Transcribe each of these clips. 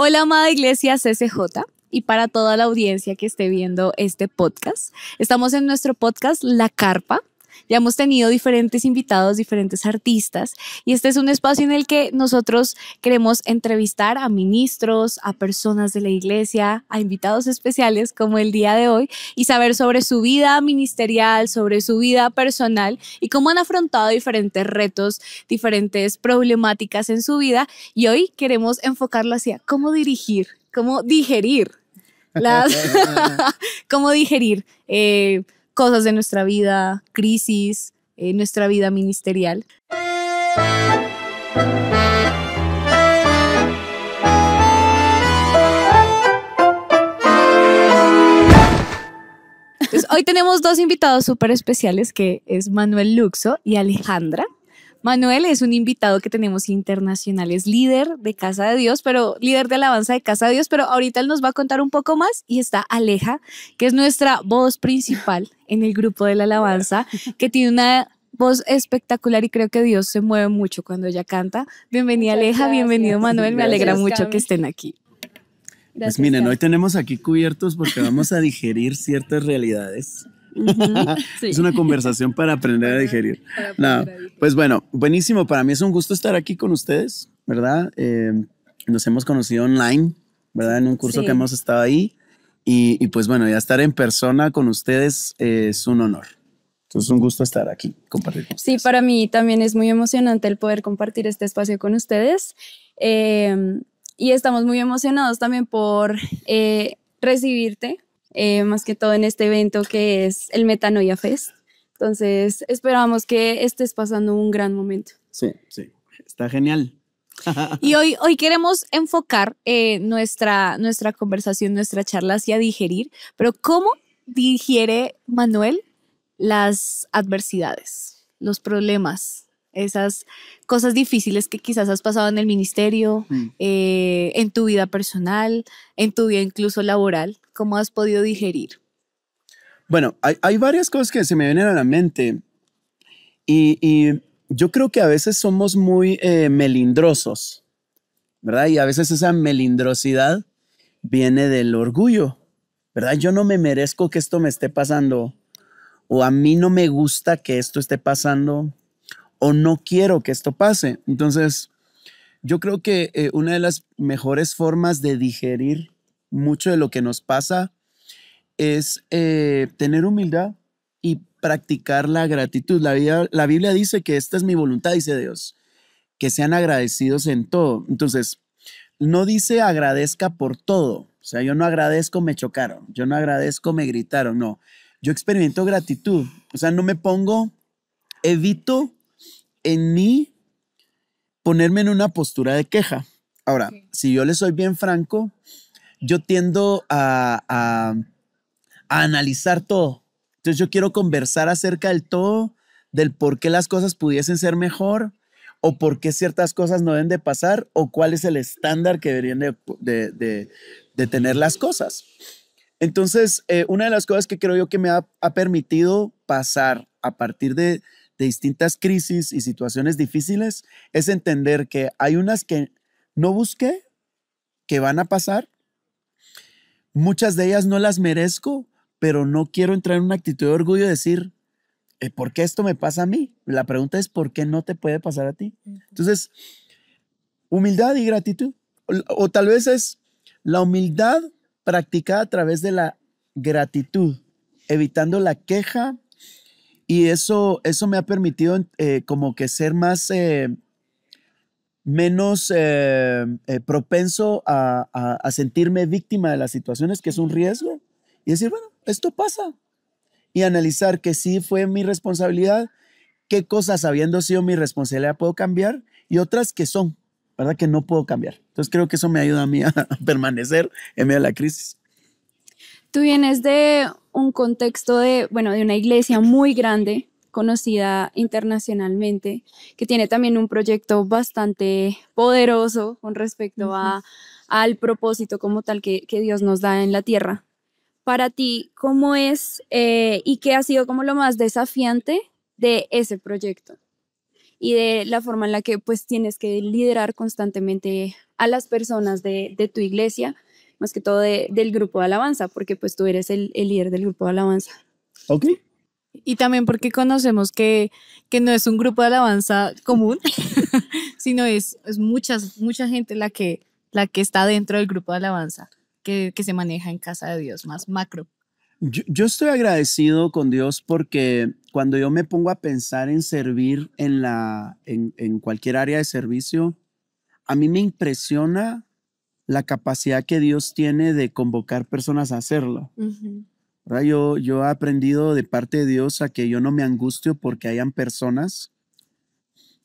Hola, amada Iglesia CCJ, y para toda la audiencia que esté viendo este podcast. Estamos en nuestro podcast La Carpa. Ya hemos tenido diferentes invitados, diferentes artistas, y este es un espacio en el que nosotros queremos entrevistar a ministros, a personas de la iglesia, a invitados especiales como el día de hoy, y saber sobre su vida ministerial, sobre su vida personal y cómo han afrontado diferentes retos, diferentes problemáticas en su vida. Y hoy queremos enfocarlo hacia cómo dirigir, cómo digerir las cómo digerir cosas de nuestra vida, crisis, nuestra vida ministerial. Entonces, hoy tenemos dos invitados súper especiales, que es Manuel Luxo y Alejandra. Manuel es un invitado que tenemos internacional, es líder de Casa de Dios, pero líder de alabanza de Casa de Dios, pero ahorita él nos va a contar un poco más. Y está Aleja, que es nuestra voz principal en el grupo de la alabanza, que tiene una voz espectacular y creo que Dios se mueve mucho cuando ella canta. Bienvenida Aleja, bienvenido Manuel, me alegra mucho que estén aquí. Gracias, pues miren, hoy tenemos aquí cubiertos porque vamos a digerir ciertas realidades. Sí. Es una conversación para aprender a digerir. Pues bueno, buenísimo. Para mí es un gusto estar aquí con ustedes, ¿verdad? Nos hemos conocido online, ¿verdad? En un curso que hemos estado ahí. Y pues bueno, ya estar en persona con ustedes es un honor. Entonces es un gusto estar aquí, compartir con ustedes. Sí, para mí también es muy emocionante el poder compartir este espacio con ustedes. Y estamos muy emocionados también por recibirte. Más que todo en este evento que es el Metanoia Fest. Entonces esperamos que estés pasando un gran momento. Sí, está genial. Y hoy queremos enfocar nuestra conversación, nuestra charla hacia digerir, pero ¿cómo digiere Manuel las adversidades, los problemas, esas cosas difíciles que quizás has pasado en el ministerio, en tu vida personal, en tu vida incluso laboral? ¿Cómo has podido digerir? Bueno, hay varias cosas que se me vienen a la mente y yo creo que a veces somos muy melindrosos, ¿verdad? Y a veces esa melindrosidad viene del orgullo, ¿verdad? Yo no me merezco que esto me esté pasando, o a mí no me gusta que esto esté pasando, o no quiero que esto pase. Entonces, yo creo que una de las mejores formas de digerir mucho de lo que nos pasa es tener humildad y practicar la gratitud. La Biblia dice que esta es mi voluntad, dice Dios, que sean agradecidos en todo. Entonces, no dice agradezca por todo. O sea, yo no agradezco, me chocaron. Yo no agradezco, me gritaron. No, yo experimento gratitud. O sea, no me pongo, evito en mí ponerme en una postura de queja. Ahora, si yo le soy bien franco, yo tiendo a analizar todo. Entonces yo quiero conversar acerca del todo, del por qué las cosas pudiesen ser mejor, o por qué ciertas cosas no deben de pasar, o cuál es el estándar que deberían de tener las cosas. Entonces, una de las cosas que creo yo que me ha permitido pasar a partir de distintas crisis y situaciones difíciles es entender que hay unas que no busqué, que van a pasar. Muchas de ellas no las merezco, pero no quiero entrar en una actitud de orgullo y decir, ¿por qué esto me pasa a mí? La pregunta es, ¿por qué no te puede pasar a ti? Entonces, humildad y gratitud. O tal vez es la humildad practicada a través de la gratitud, evitando la queja. Y eso me ha permitido como que ser más... menos propenso a sentirme víctima de las situaciones, que es un riesgo, y decir, bueno, esto pasa, y analizar que sí fue mi responsabilidad, qué cosas habiendo sido mi responsabilidad puedo cambiar, y otras que son, ¿verdad? Que no puedo cambiar. Entonces creo que eso me ayuda a mí a permanecer en medio de la crisis. Tú vienes de un contexto de una iglesia muy grande, conocida internacionalmente, que tiene también un proyecto bastante poderoso con respecto al propósito como tal que Dios nos da en la tierra. Para ti, ¿cómo es y qué ha sido como lo más desafiante de ese proyecto? y de la forma en la que pues tienes que liderar constantemente a las personas de tu iglesia, más que todo del grupo de alabanza, porque pues tú eres el líder del grupo de alabanza. Ok. Y también porque conocemos que no es un grupo de alabanza común, sino es mucha gente la que está dentro del grupo de alabanza, que se maneja en casa de Dios, más macro. Yo estoy agradecido con Dios porque cuando yo me pongo a pensar en servir en cualquier área de servicio, a mí me impresiona la capacidad que Dios tiene de convocar personas a hacerlo. ¿Verdad? Yo he aprendido de parte de Dios a que yo no me angustio porque hayan personas,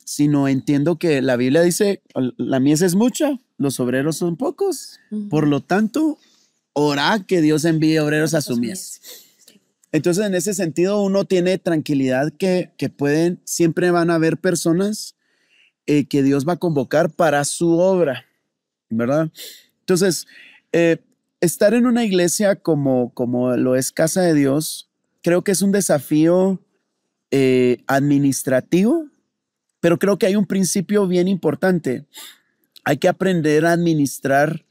sino entiendo que la Biblia dice, la mies es mucha, los obreros son pocos. Por lo tanto, ora que Dios envíe obreros a su mies. Entonces, en ese sentido, uno tiene tranquilidad que siempre van a haber personas que Dios va a convocar para su obra, ¿verdad? Entonces, estar en una iglesia como lo es Casa de Dios, creo que es un desafío administrativo, pero creo que hay un principio bien importante. Hay que aprender a administrar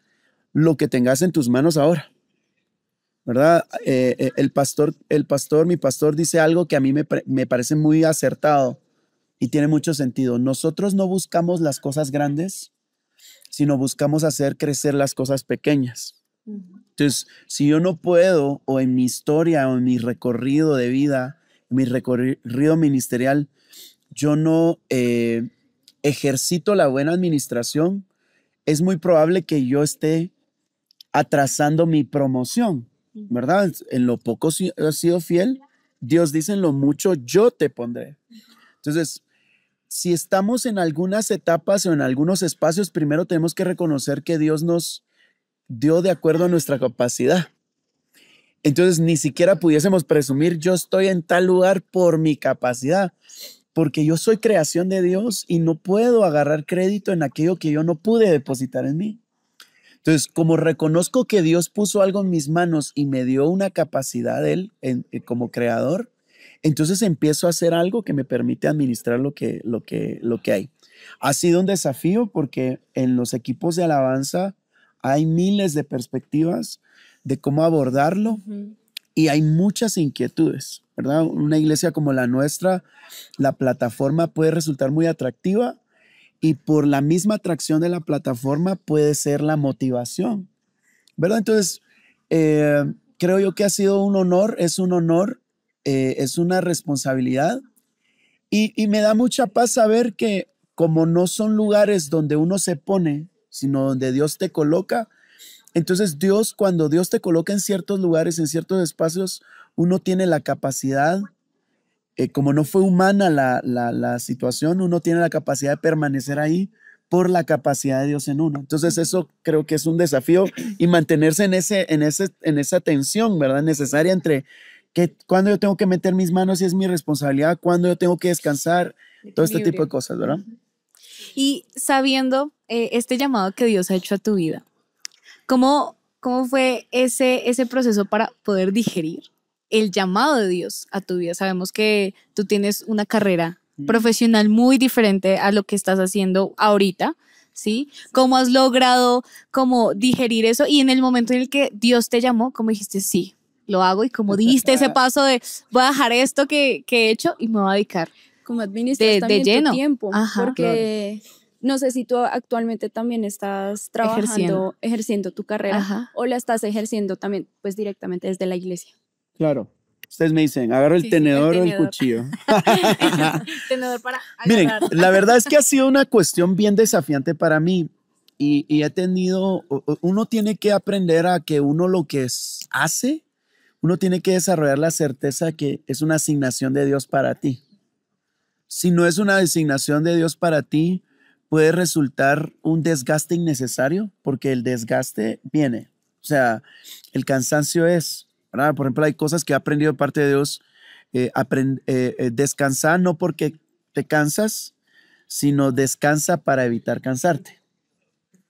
lo que tengas en tus manos ahora, ¿verdad? Mi pastor dice algo que a mí me parece muy acertado y tiene mucho sentido. Nosotros no buscamos las cosas grandes, sino buscamos hacer crecer las cosas pequeñas. Entonces, si yo no puedo, o en mi historia, o en mi recorrido de vida, en mi recorrido ministerial, yo no ejercito la buena administración, es muy probable que yo esté atrasando mi promoción, ¿verdad? En lo poco has sido fiel, Dios dice en lo mucho yo te pondré. Entonces, si estamos en algunas etapas o en algunos espacios, primero tenemos que reconocer que Dios nos dio de acuerdo a nuestra capacidad. Entonces, ni siquiera pudiésemos presumir yo estoy en tal lugar por mi capacidad, porque yo soy creación de Dios y no puedo agarrar crédito en aquello que yo no pude depositar en mí. Entonces, como reconozco que Dios puso algo en mis manos y me dio una capacidad Él como creador, entonces empiezo a hacer algo que me permite administrar lo que hay. Ha sido un desafío porque en los equipos de alabanza hay miles de perspectivas de cómo abordarlo y hay muchas inquietudes, ¿verdad? Una iglesia como la nuestra, la plataforma puede resultar muy atractiva y por la misma atracción de la plataforma puede ser la motivación, ¿verdad? Entonces, creo yo que ha sido un honor, es una responsabilidad y me da mucha paz saber que como no son lugares donde uno se pone, sino donde Dios te coloca, entonces cuando Dios te coloca en ciertos lugares, en ciertos espacios, uno tiene la capacidad, como no fue humana la situación, uno tiene la capacidad de permanecer ahí por la capacidad de Dios en uno. Entonces eso creo que es un desafío y mantenerse en esa tensión, ¿verdad? Necesaria entre cuándo yo tengo que meter mis manos y es mi responsabilidad, cuándo yo tengo que descansar, todo este tipo de cosas, ¿verdad? Y sabiendo este llamado que Dios ha hecho a tu vida, ¿cómo fue ese proceso para poder digerir el llamado de Dios a tu vida? Sabemos que tú tienes una carrera profesional muy diferente a lo que estás haciendo ahorita, ¿sí? ¿Cómo has logrado digerir eso? Y en el momento en el que Dios te llamó, ¿cómo dijiste sí? Lo hago y como diste ese paso de voy a dejar esto que he hecho y me voy a dedicar. Como administras también lleno. tu tiempo, Ajá, porque no sé si tú actualmente también estás trabajando, ejerciendo tu carrera. Ajá. O la estás ejerciendo también pues directamente desde la iglesia. Claro. Ustedes me dicen, agarro el tenedor o el cuchillo. Tenedor para agarrar. Miren, la verdad es que ha sido una cuestión bien desafiante para mí y uno tiene que aprender a que uno lo que hace, uno tiene que desarrollar la certeza que es una asignación de Dios para ti. Si no es una designación de Dios para ti, puede resultar un desgaste innecesario porque el desgaste viene. O sea, el cansancio ¿verdad? Por ejemplo, hay cosas que he aprendido de parte de Dios. Descansar no porque te cansas, sino descansa para evitar cansarte.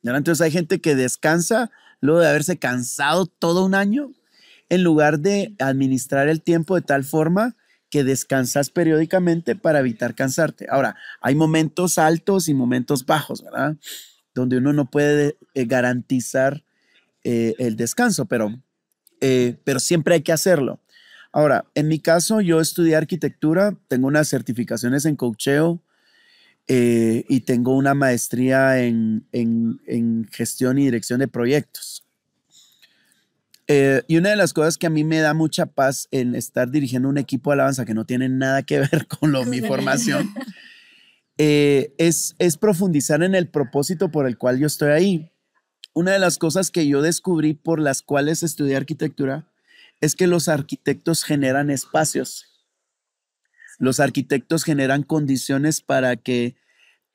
¿Verdad? Entonces hay gente que descansa luego de haberse cansado todo un año en lugar de administrar el tiempo de tal forma que descansas periódicamente para evitar cansarte. Ahora, hay momentos altos y momentos bajos, ¿verdad? Donde uno no puede garantizar el descanso, pero siempre hay que hacerlo. Ahora, en mi caso, yo estudié arquitectura, tengo unas certificaciones en coacheo y tengo una maestría en gestión y dirección de proyectos. Y una de las cosas que a mí me da mucha paz en estar dirigiendo un equipo de alabanza que no tiene nada que ver con mi formación es profundizar en el propósito por el cual yo estoy ahí. Una de las cosas que yo descubrí por las cuales estudié arquitectura es que los arquitectos generan espacios. Los arquitectos generan condiciones para que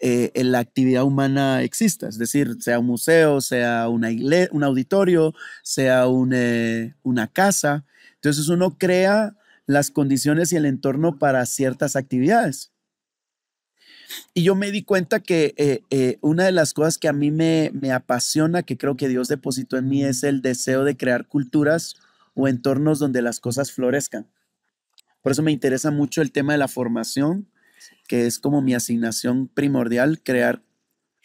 la actividad humana exista, es decir, sea un museo, sea una iglesia, un auditorio, sea una casa. Entonces uno crea las condiciones y el entorno para ciertas actividades. Y yo me di cuenta que una de las cosas que a mí me apasiona, que creo que Dios depositó en mí, es el deseo de crear culturas o entornos donde las cosas florezcan. Por eso me interesa mucho el tema de la formación, que es como mi asignación primordial, crear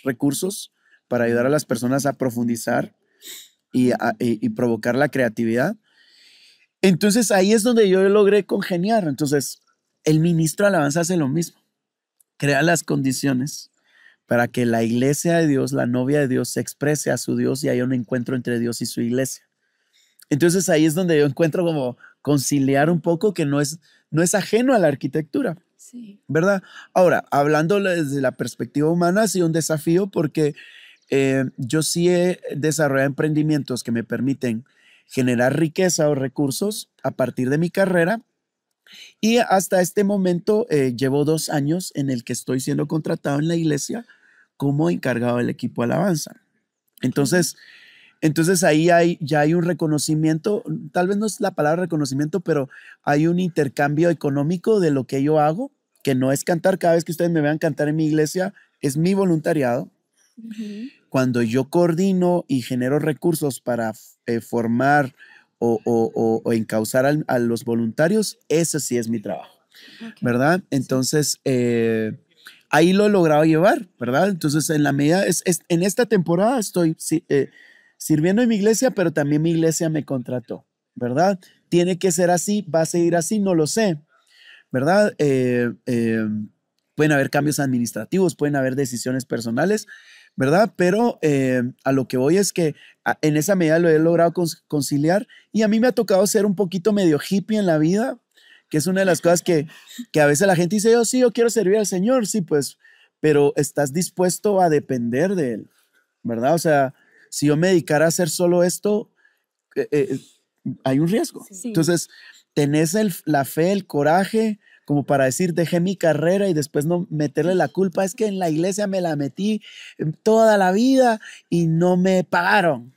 recursos para ayudar a las personas a profundizar y provocar la creatividad. Entonces ahí es donde yo logré congeniar. Entonces el ministro de alabanza hace lo mismo, crea las condiciones para que la iglesia de Dios, la novia de Dios, se exprese a su Dios y haya un encuentro entre Dios y su iglesia. Entonces ahí es donde yo encuentro como conciliar un poco que no es ajeno a la arquitectura. Sí. ¿Verdad? Ahora, hablando desde la perspectiva humana, ha sido un desafío porque yo sí he desarrollado emprendimientos que me permiten generar riqueza o recursos a partir de mi carrera y hasta este momento llevo 2 años en el que estoy siendo contratado en la iglesia como encargado del equipo de alabanza. Entonces ahí ya hay un reconocimiento, tal vez no es la palabra reconocimiento, pero hay un intercambio económico de lo que yo hago, que no es cantar. Cada vez que ustedes me vean cantar en mi iglesia, es mi voluntariado. Ujú. Cuando yo coordino y genero recursos para formar o encauzar a los voluntarios, ese sí es mi trabajo, Ok. ¿verdad? Entonces, ahí lo he logrado llevar, ¿verdad? Entonces, en la medida, en esta temporada estoy sirviendo en mi iglesia, pero también mi iglesia me contrató, ¿verdad? Tiene que ser así, va a seguir así, no lo sé, ¿verdad? Pueden haber cambios administrativos, pueden haber decisiones personales, ¿verdad? Pero a lo que voy es que en esa medida lo he logrado conciliar y a mí me ha tocado ser un poquito medio hippie en la vida, que es una de las cosas que a veces la gente dice, yo sí, yo quiero servir al Señor, sí, pues, pero estás dispuesto a depender de Él, ¿verdad? O sea, si yo me dedicara a hacer solo esto, hay un riesgo. Sí. Entonces, tenés la fe, el coraje, como para decir, dejé mi carrera y después no meterle la culpa. Es que en la iglesia me la metí toda la vida y no me pagaron.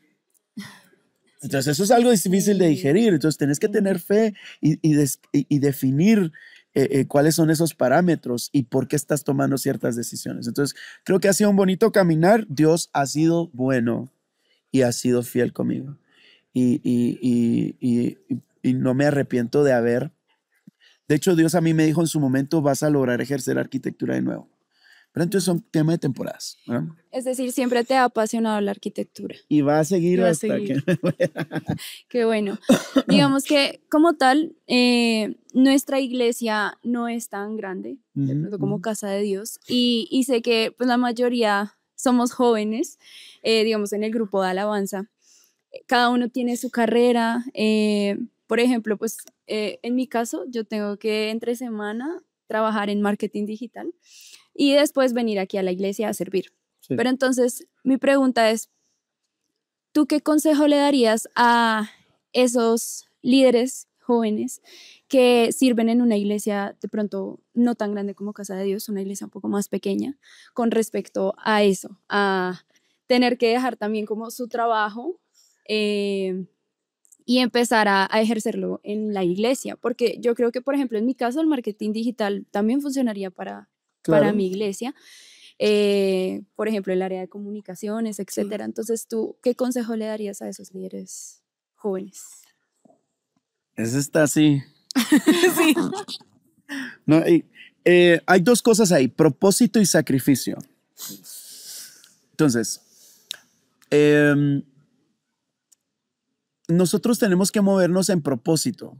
Entonces, eso es algo difícil de digerir. Entonces, tenés que tener fe y definir cuáles son esos parámetros y por qué estás tomando ciertas decisiones. Entonces, creo que ha sido un bonito caminar. Dios ha sido bueno y ha sido fiel conmigo. Y no me arrepiento de haber. De hecho, Dios a mí me dijo en su momento, vas a lograr ejercer arquitectura de nuevo. Pero entonces son temas de temporadas, ¿verdad? Es decir, siempre te ha apasionado la arquitectura. Y va a seguir Y va a hasta seguir. que... Qué bueno. Digamos que como tal, nuestra iglesia no es tan grande, de Ujú, pronto como ujú. casa de Dios, y sé que pues, la mayoría somos jóvenes, digamos en el grupo de alabanza. Cada uno tiene su carrera. Por ejemplo, pues en mi caso, yo tengo que entre semana trabajar en marketing digital y después venir aquí a la iglesia a servir. Sí. Pero entonces, mi pregunta es, ¿tú qué consejo le darías a esos líderes jóvenes que sirven en una iglesia de pronto no tan grande como Casa de Dios, una iglesia un poco más pequeña, con respecto a eso, a tener que dejar también como su trabajo y empezar a ejercerlo en la iglesia? Porque yo creo que, por ejemplo, en mi caso, el marketing digital también funcionaría para Claro. mi iglesia. Por ejemplo, el área de comunicaciones, etcétera. Entonces, ¿tú qué consejo le darías a esos líderes jóvenes? Ese está así. Sí. No, hay dos cosas ahí, propósito y sacrificio. Entonces, nosotros tenemos que movernos en propósito.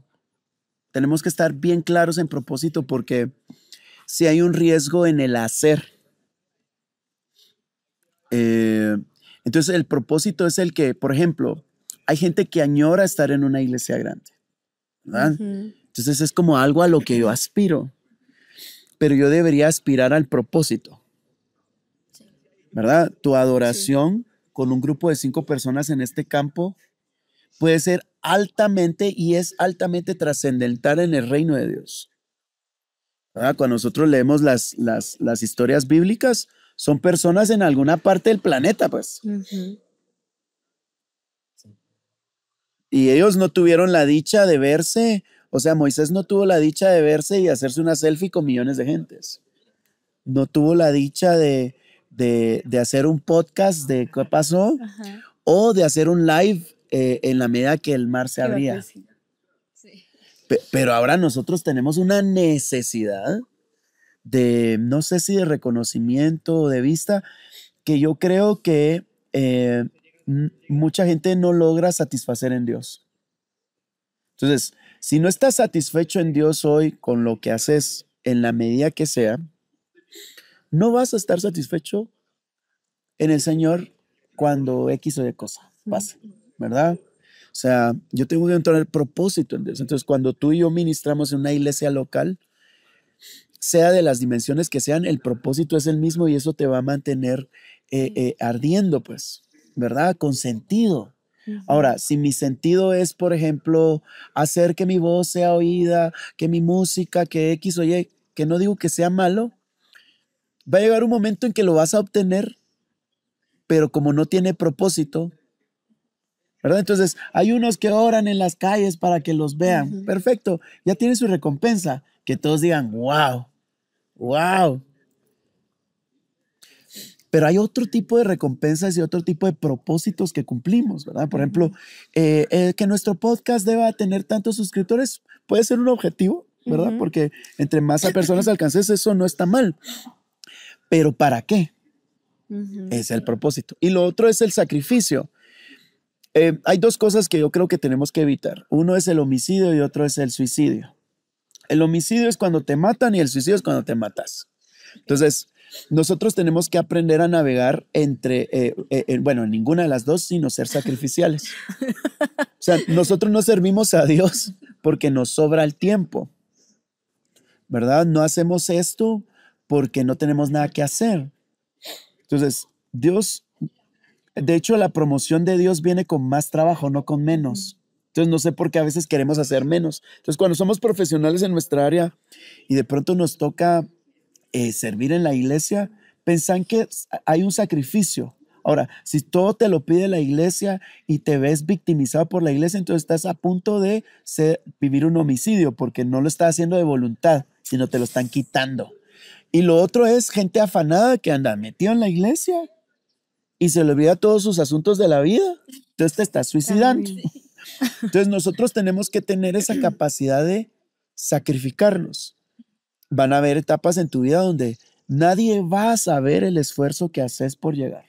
Tenemos que estar bien claros en propósito porque si hay un riesgo en el hacer. Entonces el propósito es el que, por ejemplo, hay gente que añora estar en una iglesia grande, ¿verdad? Entonces es como algo a lo que yo aspiro, pero yo debería aspirar al propósito, ¿verdad? Tu adoración con un grupo de 5 personas en este campo puede ser altamente y es altamente trascendental en el reino de Dios. ¿Verdad? Cuando nosotros leemos las historias bíblicas, son personas en alguna parte del planeta, pues. Y ellos no tuvieron la dicha de verse, o sea, Moisés no tuvo la dicha de verse y hacerse una selfie con millones de gentes. No tuvo la dicha de hacer un podcast de qué pasó o de hacer un live en la medida que el mar se abría. Pero ahora nosotros tenemos una necesidad de, no sé si de reconocimiento o de vista, que yo creo que mucha gente no logra satisfacer en Dios. Entonces, si no estás satisfecho en Dios hoy con lo que haces en la medida que sea, no vas a estar satisfecho en el Señor cuando X o Y cosa pasa, ¿verdad? O sea, yo tengo que tener propósito en Dios. Entonces, cuando tú y yo ministramos en una iglesia local, sea de las dimensiones que sean, el propósito es el mismo y eso te va a mantener ardiendo, pues, ¿verdad? Con sentido. Ahora, si mi sentido es, por ejemplo, hacer que mi voz sea oída, que mi música, que X o Y, que no digo que sea malo, va a llegar un momento en que lo vas a obtener, pero como no tiene propósito, ¿verdad? Entonces, hay unos que oran en las calles para que los vean. Perfecto, ya tiene su recompensa. Que todos digan, wow, wow. Pero hay otro tipo de recompensas y otro tipo de propósitos que cumplimos, ¿verdad? Por ejemplo, que nuestro podcast deba tener tantos suscriptores puede ser un objetivo, ¿verdad? Porque entre más a personas alcances, eso no está mal. Pero ¿para qué? Es el propósito. Y lo otro es el sacrificio. Hay dos cosas que yo creo que tenemos que evitar. Uno es el homicidio y otro es el suicidio. El homicidio es cuando te matan y el suicidio es cuando te matas. Entonces, nosotros tenemos que aprender a navegar entre, bueno, ninguna de las dos, sino ser sacrificiales. O sea, nosotros no servimos a Dios porque nos sobra el tiempo, ¿verdad? No hacemos esto porque no tenemos nada que hacer. Entonces, Dios, de hecho, la promoción de Dios viene con más trabajo, no con menos. Entonces, no sé por qué a veces queremos hacer menos. Entonces, cuando somos profesionales en nuestra área y de pronto nos toca servir en la iglesia, pensan que hay un sacrificio. Ahora, si todo te lo pide la iglesia y te ves victimizado por la iglesia, entonces estás a punto de vivir un homicidio porque no lo estás haciendo de voluntad, sino te lo están quitando. Y lo otro es gente afanada que anda metido en la iglesia y se le olvida todos sus asuntos de la vida. Entonces te estás suicidando. Entonces nosotros tenemos que tener esa capacidad de sacrificarnos. Van a haber etapas en tu vida donde nadie va a saber el esfuerzo que haces por llegar,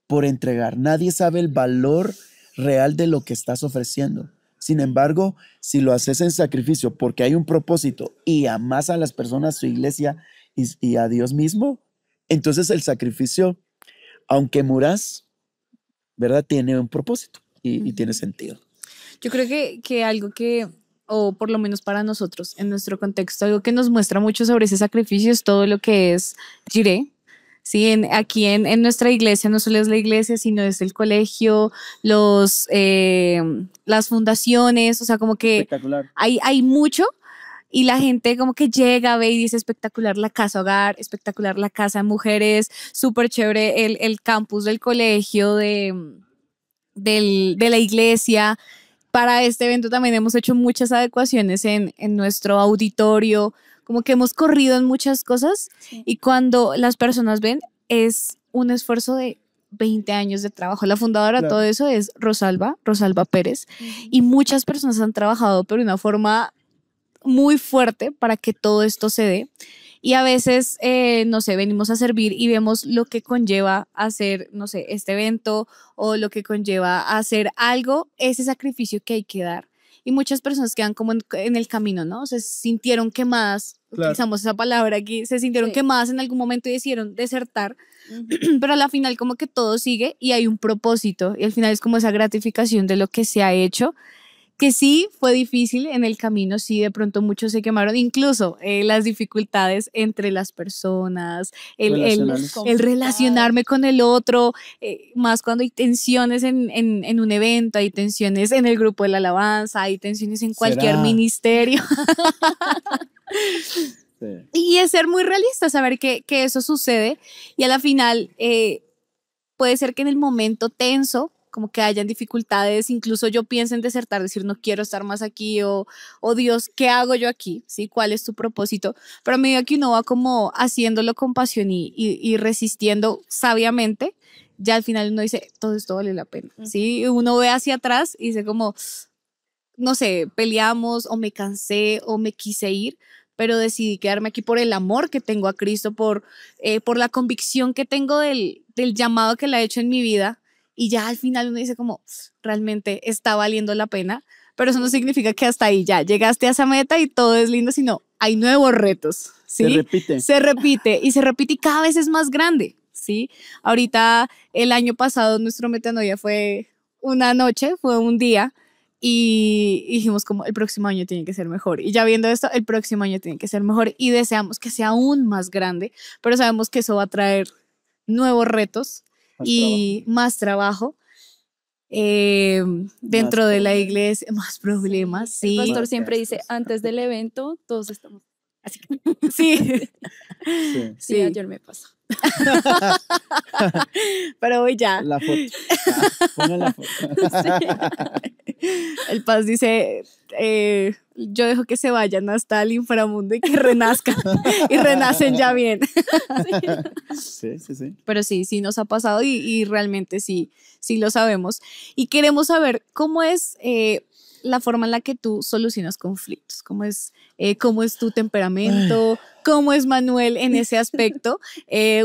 por entregar. Nadie sabe el valor real de lo que estás ofreciendo. Sin embargo, si lo haces en sacrificio porque hay un propósito y amas a las personas, su iglesia y a Dios mismo, entonces el sacrificio, aunque muras, ¿verdad? Tiene un propósito y tiene sentido. Yo creo que algo que, o por lo menos para nosotros, en nuestro contexto, algo que nos muestra mucho sobre ese sacrificio es todo lo que es Jiré. Sí, aquí en nuestra iglesia no solo es la iglesia, sino es el colegio, las fundaciones, o sea, como que hay mucho y la gente como que llega, ve y dice espectacular la casa hogar, espectacular la casa de mujeres, súper chévere el campus del colegio, de la iglesia. Para este evento también hemos hecho muchas adecuaciones en nuestro auditorio, como que hemos corrido en muchas cosas y cuando las personas ven es un esfuerzo de 20 años de trabajo. La fundadora de todo eso es Rosalba Pérez y muchas personas han trabajado pero de una forma muy fuerte para que todo esto se dé. Y a veces, no sé, venimos a servir y vemos lo que conlleva hacer, no sé, este evento o lo que conlleva hacer algo, ese sacrificio que hay que dar. Y muchas personas quedan como en el camino, ¿no? Se sintieron quemadas, Claro. utilizamos esa palabra aquí, se sintieron Sí. quemadas en algún momento y decidieron desertar, Ujú. pero a la final como que todo sigue y hay un propósito y al final es como esa gratificación de lo que se ha hecho, que sí fue difícil en el camino, sí de pronto muchos se quemaron, incluso las dificultades entre las personas, Relacionales. el relacionarme con el otro, más cuando hay tensiones en un evento, hay tensiones en el grupo de la alabanza, hay tensiones en cualquier ¿Será? ministerio. Sí. Y es ser muy realista, saber que eso sucede y a la final puede ser que en el momento tenso, como que hayan dificultades, incluso yo pienso en desertar, decir no quiero estar más aquí o Dios, ¿qué hago yo aquí? ¿Sí? ¿Cuál es tu propósito? Pero a medida que uno va como haciéndolo con pasión y resistiendo sabiamente, ya al final uno dice, todo esto vale la pena, ¿sí? Uno ve hacia atrás y dice como, no sé, peleamos o me cansé o me quise ir, pero decidí quedarme aquí por el amor que tengo a Cristo, por la convicción que tengo del llamado que le ha hecho en mi vida. Y ya al final uno dice como, realmente está valiendo la pena, pero eso no significa que hasta ahí ya llegaste a esa meta y todo es lindo, sino hay nuevos retos, ¿sí? Se repite. Se repite y cada vez es más grande, ¿sí? Ahorita, el año pasado, nuestro metanoia fue una noche, fue un día, y dijimos como el próximo año tiene que ser mejor. Y ya viendo esto, el próximo año tiene que ser mejor y deseamos que sea aún más grande, pero sabemos que eso va a traer nuevos retos Más y más trabajo dentro de la iglesia, más problemas, El sí. pastor Más siempre dice, gastos. antes del evento, todos estamos. Sí, Sí. Sí, sí. ayer me pasó. Pero hoy ya. La foto. Pongan la foto. El Paz dice, yo dejo que se vayan hasta el inframundo y que renazcan y renacen ya bien. Sí, sí, sí. Pero sí, sí nos ha pasado y realmente sí, sí lo sabemos. Y queremos saber cómo es la forma en la que tú solucionas conflictos, cómo es tu temperamento, cómo es Manuel en ese aspecto.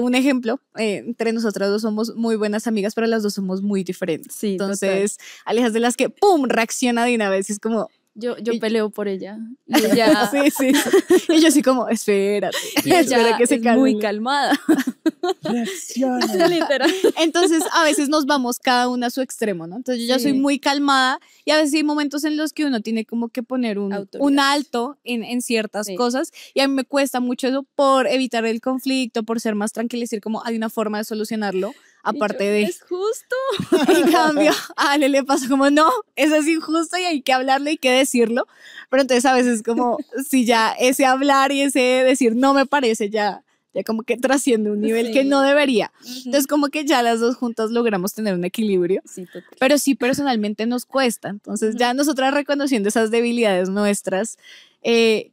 Un ejemplo, entre nosotras dos somos muy buenas amigas, pero las dos somos muy diferentes. Sí, Entonces, Alejas de las que, ¡pum!, reacciona de una vez y es como, Yo Y- peleo por ella. Y ella, sí, sí. Y yo así como, espérate, espera ella que se es calme. muy calmada. Reacciona. Literal. Entonces, a veces nos vamos cada una a su extremo, ¿no? Entonces, yo ya soy Sí. muy calmada y a veces hay momentos en los que uno tiene como que poner un Autoridad. alto en ciertas Sí. cosas y a mí me cuesta mucho eso por evitar el conflicto, por ser más tranquila y decir como hay una forma de solucionarlo, aparte Y yo, de... Es justo. En cambio, a Ale le pasa como, no, eso es injusto y hay que hablarlo, hay que decirlo. Pero entonces a veces como si ya ese hablar y ese decir no me parece ya como que trasciende un nivel que Sí. no debería. Entonces como que ya las dos juntas logramos tener un equilibrio. Sí, total. Pero sí personalmente nos cuesta. Entonces ya nosotras reconociendo esas debilidades nuestras,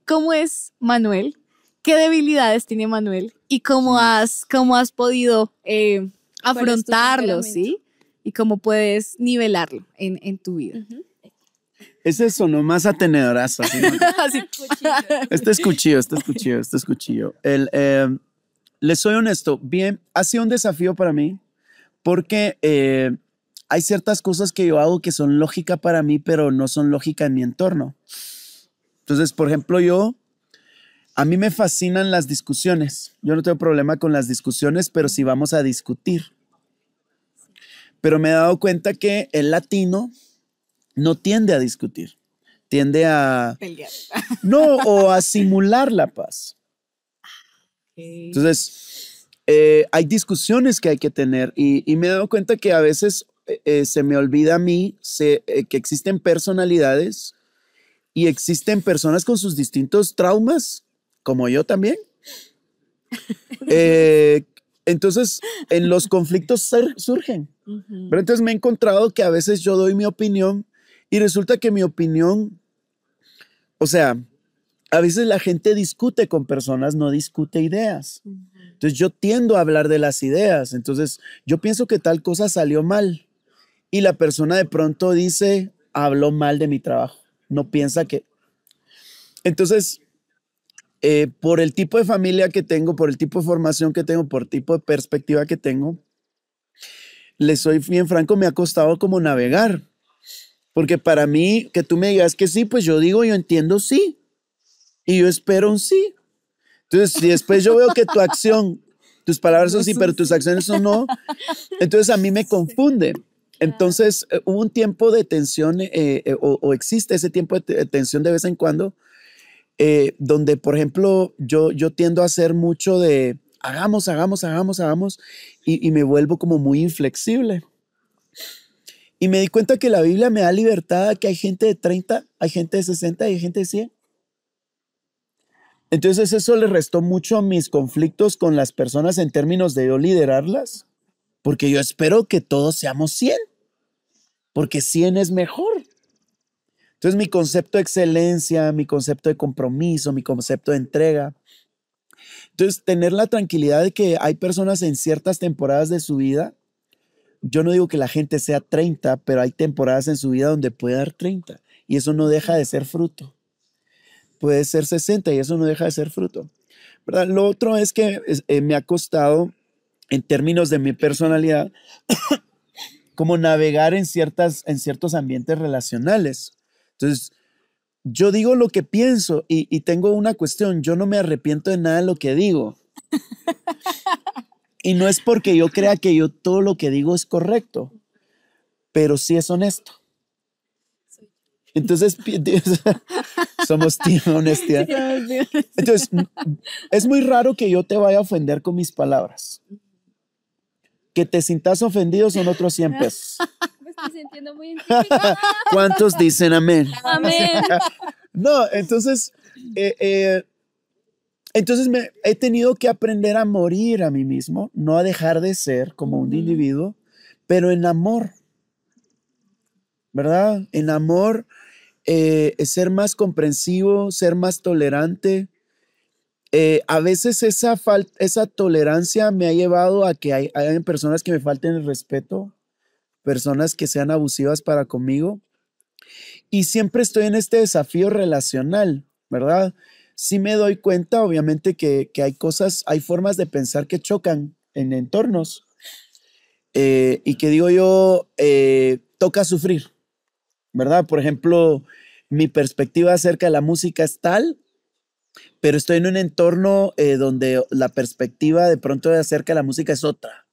¿cómo es Manuel? ¿Qué debilidades tiene Manuel? ¿Y cómo has podido afrontarlo, temperamento? sí? ¿Y cómo puedes nivelarlo en tu vida? Ujú. Ese sonó más atenedorazo. ¿Sí? Así. Este es cuchillo. Les soy honesto, bien, ha sido un desafío para mí porque hay ciertas cosas que yo hago que son lógica para mí, pero no son lógica en mi entorno. Entonces, por ejemplo, a mí me fascinan las discusiones. Yo no tengo problema con las discusiones, pero sí vamos a discutir. Pero me he dado cuenta que el latino no tiende a discutir, tiende a... Pelear. No, o a simular la paz. Entonces, hay discusiones que hay que tener y me he dado cuenta que a veces se me olvida a mí que existen personalidades y existen personas con sus distintos traumas, como yo también. Entonces, en los conflictos surgen. Pero entonces me he encontrado que a veces yo doy mi opinión y resulta que mi opinión, o sea, a veces la gente discute con personas, no discute ideas. Entonces yo tiendo a hablar de las ideas. Entonces yo pienso que tal cosa salió mal y la persona de pronto dice, habló mal de mi trabajo. No piensa que... Entonces, por el tipo de familia que tengo, por el tipo de formación que tengo, por el tipo de perspectiva que tengo, les soy bien franco, me ha costado como navegar. Porque para mí, que tú me digas que sí, pues yo digo, yo entiendo sí. Y yo espero un sí. Entonces, si después yo veo que tu acción, tus palabras son sí, pero tus acciones son no, entonces a mí me confunde. Entonces, hubo un tiempo de tensión, o existe ese tiempo de tensión de vez en cuando, donde, por ejemplo, yo tiendo a hacer mucho de hagamos, hagamos, hagamos, hagamos, y me vuelvo como muy inflexible. Y me di cuenta que la Biblia me da libertad, que hay gente de 30, hay gente de 60 y hay gente de 100. Entonces eso le restó mucho a mis conflictos con las personas en términos de yo liderarlas, porque yo espero que todos seamos 100, porque 100 es mejor. Entonces mi concepto de excelencia, mi concepto de compromiso, mi concepto de entrega. Entonces tener la tranquilidad de que hay personas en ciertas temporadas de su vida. Yo no digo que la gente sea 30, pero hay temporadas en su vida donde puede dar 30 y eso no deja de ser fruto. Puede ser 60 y eso no deja de ser fruto, ¿verdad? Lo otro es que me ha costado, en términos de mi personalidad, como navegar en ciertos ambientes relacionales. Entonces, yo digo lo que pienso y tengo una cuestión, yo no me arrepiento de nada de lo que digo. Y no es porque yo crea que yo todo lo que digo es correcto, pero sí es honesto. Entonces, somos team honestidad. Entonces, es muy raro que yo te vaya a ofender con mis palabras. Que te sientas ofendido son otros 100 pesos. Me estoy sintiendo muy identificada. ¿Cuántos dicen amén? Amén. No, entonces, he tenido que aprender a morir a mí mismo, no a dejar de ser como un individuo, pero en amor, ¿verdad? En amor, ser más comprensivo, ser más tolerante. A veces esa tolerancia me ha llevado a que hay personas que me falten el respeto, personas que sean abusivas para conmigo. Y siempre estoy en este desafío relacional, ¿verdad? Sí me doy cuenta, obviamente, que hay formas de pensar que chocan en entornos y que digo yo, toca sufrir, ¿verdad? Por ejemplo, mi perspectiva acerca de la música es tal, pero estoy en un entorno donde la perspectiva de pronto acerca de la música es otra.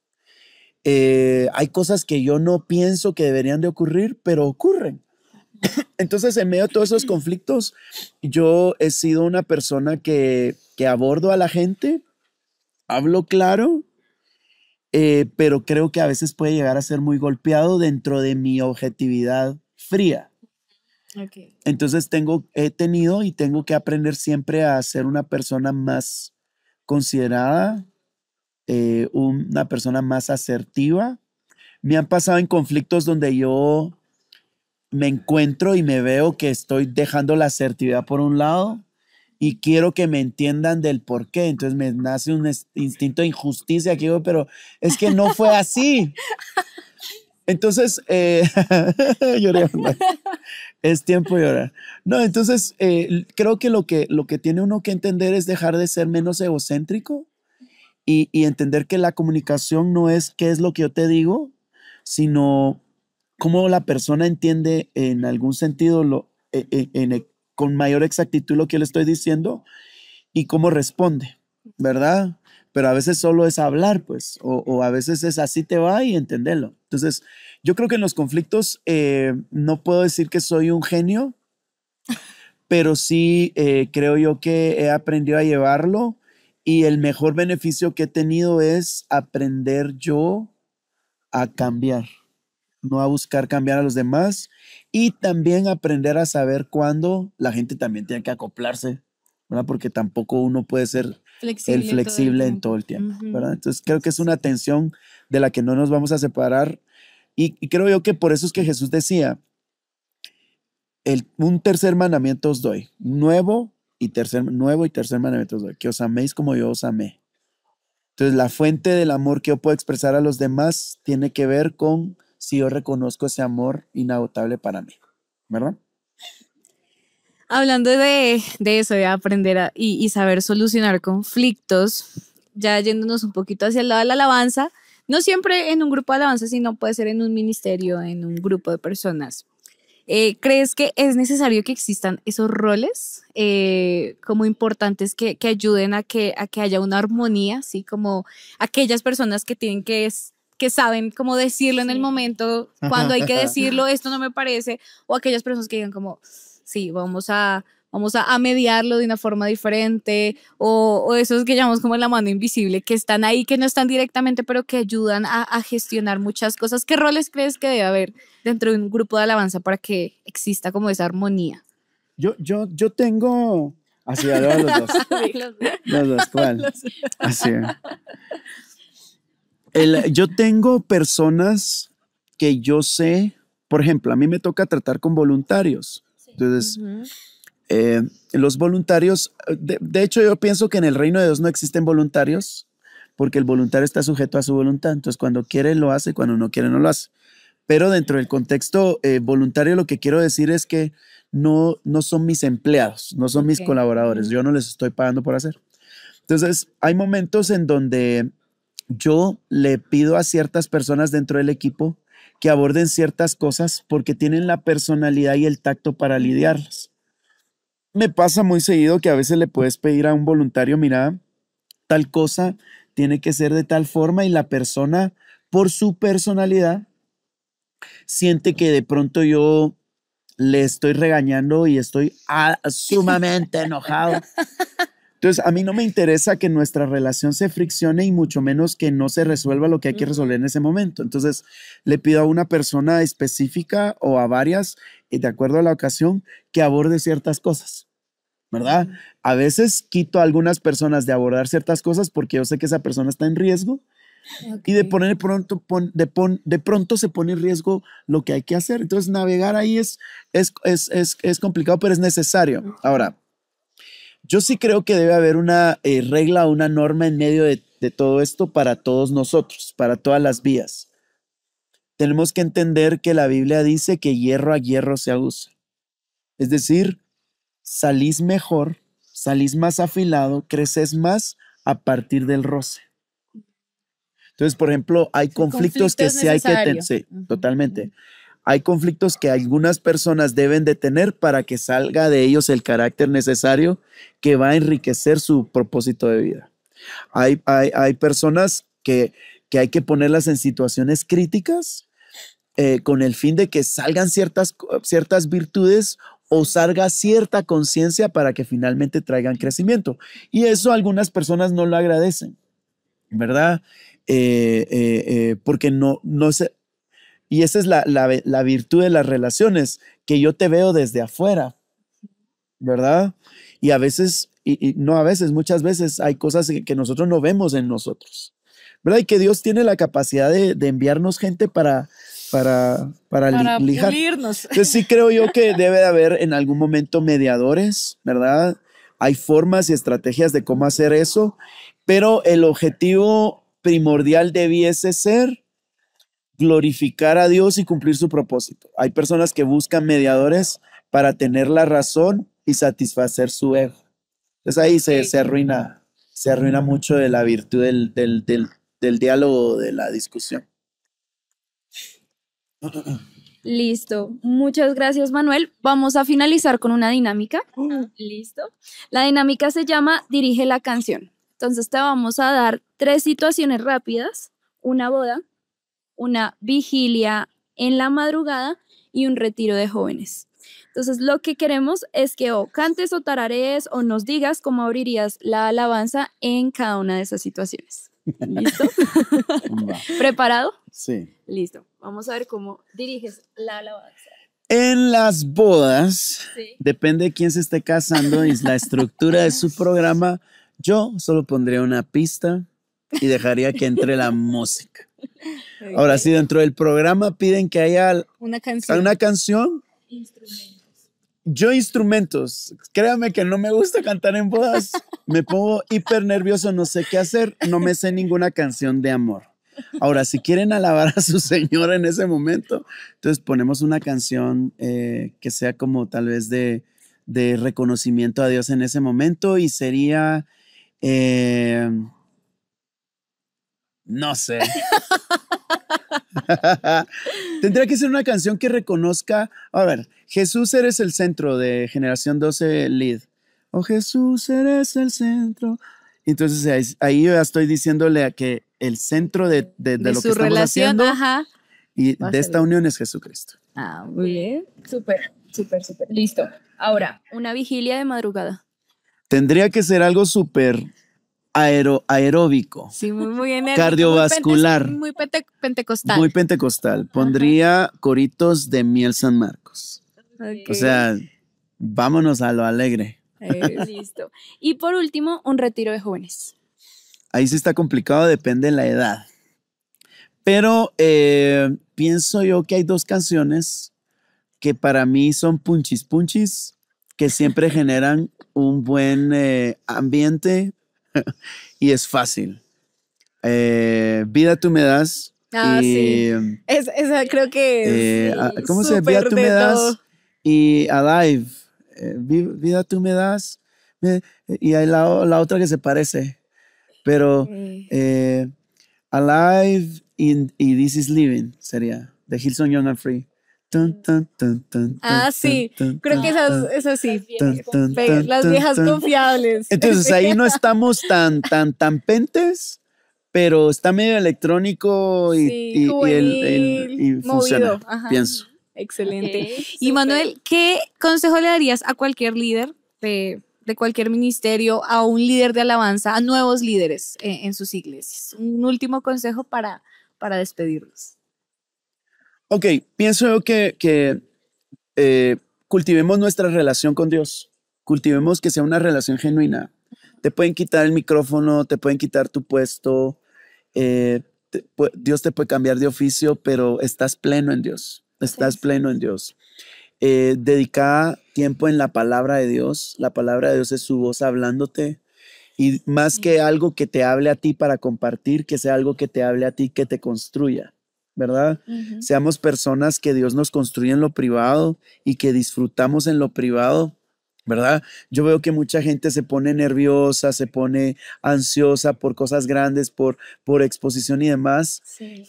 Hay cosas que yo no pienso que deberían de ocurrir, pero ocurren. Entonces, en medio de todos esos conflictos, yo he sido una persona que abordo a la gente, hablo claro, pero creo que a veces puede llegar a ser muy golpeado dentro de mi objetividad fría. Okay. Entonces he tenido y tengo que aprender siempre a ser una persona más considerada, una persona más asertiva. Me han pasado en conflictos donde yo me encuentro y me veo que estoy dejando la asertividad por un lado y quiero que me entiendan del por qué. Entonces me nace un instinto de injusticia que digo, pero es que no fue así. Entonces, lloré. Es tiempo de llorar. No, entonces creo que lo que tiene uno que entender es dejar de ser menos egocéntrico y entender que la comunicación no es qué es lo que yo te digo, sino cómo la persona entiende en algún sentido con mayor exactitud lo que le estoy diciendo y cómo responde, ¿verdad? Pero a veces solo es hablar, pues, o a veces es así te va y entenderlo. Entonces, yo creo que en los conflictos no puedo decir que soy un genio, pero sí creo yo que he aprendido a llevarlo y el mejor beneficio que he tenido es aprender yo a cambiar, no a buscar cambiar a los demás y también aprender a saber cuándo la gente también tiene que acoplarse, ¿verdad? Porque tampoco uno puede ser el flexible en todo el tiempo, ¿verdad? Entonces creo que es una tensión de la que no nos vamos a separar y creo yo que por eso es que Jesús decía, un tercer mandamiento os doy, nuevo y tercer mandamiento os doy, que os améis como yo os amé. Entonces la fuente del amor que yo puedo expresar a los demás tiene que ver con si yo reconozco ese amor inagotable para mí, ¿verdad? Hablando de eso, de aprender y saber solucionar conflictos, ya yéndonos un poquito hacia el lado de la alabanza, no siempre en un grupo de alabanza, sino puede ser en un ministerio, en un grupo de personas. ¿Crees que es necesario que existan esos roles como importantes que ayuden a que haya una armonía, ¿sí? Como aquellas personas que tienen que saben cómo decirlo en el momento, cuando hay que decirlo, esto no me parece, o aquellas personas que digan como, sí, vamos a mediarlo de una forma diferente, o esos que llamamos como la mano invisible, que están ahí, que no están directamente, pero que ayudan a gestionar muchas cosas. ¿Qué roles crees que debe haber dentro de un grupo de alabanza para que exista como esa armonía? Yo tengo, así a los dos, los dos, ¿cuál? Así. Yo tengo personas que yo sé, por ejemplo, a mí me toca tratar con voluntarios. Entonces, los voluntarios, de hecho yo pienso que en el reino de Dios no existen voluntarios porque el voluntario está sujeto a su voluntad. Entonces, cuando quiere lo hace, cuando no quiere no lo hace. Pero dentro del contexto voluntario lo que quiero decir es que no son mis empleados, no son mis colaboradores. Yo no les estoy pagando por hacer. Entonces, hay momentos en donde yo le pido a ciertas personas dentro del equipo que aborden ciertas cosas porque tienen la personalidad y el tacto para lidiarlas. Me pasa muy seguido que a veces le puedes pedir a un voluntario, mira, tal cosa tiene que ser de tal forma y la persona, por su personalidad, siente que de pronto yo le estoy regañando y estoy sumamente enojado. Entonces, a mí no me interesa que nuestra relación se friccione y mucho menos que no se resuelva lo que hay que resolver en ese momento. Entonces, le pido a una persona específica o a varias, de acuerdo a la ocasión, que aborde ciertas cosas, ¿verdad? A veces quito a algunas personas de abordar ciertas cosas porque yo sé que esa persona está en riesgo y de pronto se pone en riesgo lo que hay que hacer. Entonces, navegar ahí es complicado, pero es necesario. Ahora, yo sí creo que debe haber una regla, una norma en medio de todo esto para todos nosotros, para todas las vías. Tenemos que entender que la Biblia dice que hierro a hierro se aguza. Es decir, salís mejor, salís más afilado, creces más a partir del roce. Entonces, por ejemplo, hay conflictos que sí hay que tener. Sí, totalmente. Hay conflictos que algunas personas deben de tener para que salga de ellos el carácter necesario que va a enriquecer su propósito de vida. Hay personas que hay que ponerlas en situaciones críticas con el fin de que salgan ciertas virtudes o salga cierta conciencia para que finalmente traigan crecimiento. Y eso algunas personas no lo agradecen, ¿verdad? Porque no se... Y esa es la virtud de las relaciones, que yo te veo desde afuera, ¿verdad? Y a veces, y no a veces, muchas veces hay cosas que nosotros no vemos en nosotros, ¿verdad? Y que Dios tiene la capacidad de enviarnos gente para lijar. Pulirnos. Entonces sí creo yo que debe de haber en algún momento mediadores, ¿verdad? Hay formas y estrategias de cómo hacer eso, pero el objetivo primordial debiese ser glorificar a Dios y cumplir su propósito. Hay personas que buscan mediadores para tener la razón y satisfacer su ego. Entonces ahí se arruina mucho de la virtud del diálogo, de la discusión. Listo. Muchas gracias, Manuel. Vamos a finalizar con una dinámica. Listo. La dinámica se llama Dirige la canción. Entonces te vamos a dar 3 situaciones rápidas: una boda, una vigilia en la madrugada y un retiro de jóvenes. Entonces, lo que queremos es que o cantes o tararees o nos digas cómo abrirías la alabanza en cada una de esas situaciones. ¿Listo? ¿Preparado? Sí. Listo. Vamos a ver cómo diriges la alabanza. En las bodas, Sí. depende de quién se esté casando y la estructura de su programa, yo solo pondría una pista y dejaría que entre la música. Ahora, si dentro del programa piden que haya Una canción. Instrumentos. Créame que no me gusta cantar en bodas. Me pongo hiper nervioso, no sé qué hacer, no me sé ninguna canción de amor. Ahora, si quieren alabar a su Señor en ese momento, entonces ponemos una canción que sea como tal vez de de reconocimiento a Dios en ese momento y sería, no sé. Tendría que ser una canción que reconozca, a ver, Jesús eres el centro de Generación 12 Lead. Oh Jesús eres el centro. Entonces ahí yo ya estoy diciéndole a que el centro de lo su que estamos relación, haciendo ajá. y Va a de ser esta Dios. unión es Jesucristo. Ah, muy bien. Súper, súper, súper. Listo. Ahora, una vigilia de madrugada. Tendría que ser algo súper aeróbico, Sí, muy enérgico. cardiovascular, Muy pentecostal. muy pentecostal. Pondría coritos de Miel San Marcos. Ok. O sea, vámonos a lo alegre. Listo. Y por último, un retiro de jóvenes. Ahí sí está complicado, depende de la edad. Pero pienso yo que hay dos canciones que para mí son punchis punchis, que siempre generan un buen ambiente y es fácil. Vida tú me das. Ah, y, sí. Esa creo que es ¿cómo se dice? Vida súper tú me de das. todo. Y Alive. Vida tú me das. Y hay la otra que se parece. Pero Alive y This is Living sería. De Hillsong Young and Free. Tun, tun, tun, tun, Ah, tun, sí. tun, Creo tun, que tun, esas sí. tun, tun, tun, Las tun, viejas tun. confiables. Entonces ahí no estamos tan pentes, pero está medio electrónico Sí, y juvenil, funciona, movido. Ajá. pienso. Excelente. Ok, Y súper. Manuel, ¿qué consejo le darías a cualquier líder de cualquier ministerio, a un líder de alabanza, a nuevos líderes en sus iglesias? Un último consejo para despedirnos. Ok, pienso yo que cultivemos nuestra relación con Dios. Cultivemos que sea una relación genuina. Te pueden quitar el micrófono, te pueden quitar tu puesto, Dios te puede cambiar de oficio, pero estás pleno en Dios. Estás pleno en Dios. Dedica tiempo en la palabra de Dios. La palabra de Dios es su voz hablándote. Y más que algo que te hable a ti para compartir, que sea algo que te hable a ti, que te construya, ¿verdad? Seamos personas que Dios nos construye en lo privado y que disfrutamos en lo privado, ¿verdad? Yo veo que mucha gente se pone nerviosa, se pone ansiosa por cosas grandes, por exposición y demás. Sí.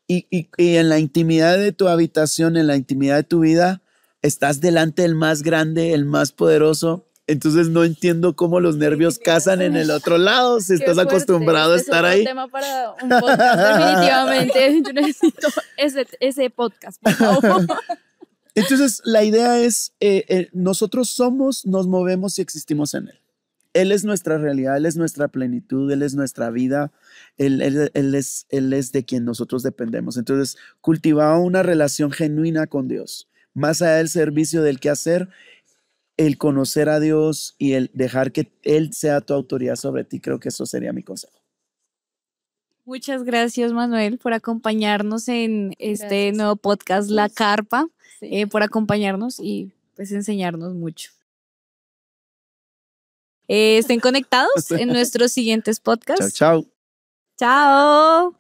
Y en la intimidad de tu habitación, en la intimidad de tu vida, estás delante del más grande, el más poderoso. Entonces no entiendo cómo los nervios cazan en el otro lado si Qué estás fuerte. acostumbrado a Este estar es otro ahí. tema para un podcast, definitivamente. Yo necesito ese podcast, por favor. Entonces la idea es, nosotros nos movemos y existimos en Él. Él es nuestra realidad, Él es nuestra plenitud, Él es nuestra vida, Él es de quien nosotros dependemos. Entonces, cultivar una relación genuina con Dios, más allá del servicio del quehacer, el conocer a Dios y el dejar que Él sea tu autoridad sobre ti, creo que eso sería mi consejo. Muchas gracias, Manuel, por acompañarnos en este Gracias. nuevo podcast, La Carpa, Sí. por acompañarnos y pues enseñarnos mucho. Estén conectados en nuestros siguientes Chao, podcasts. chao. Chao.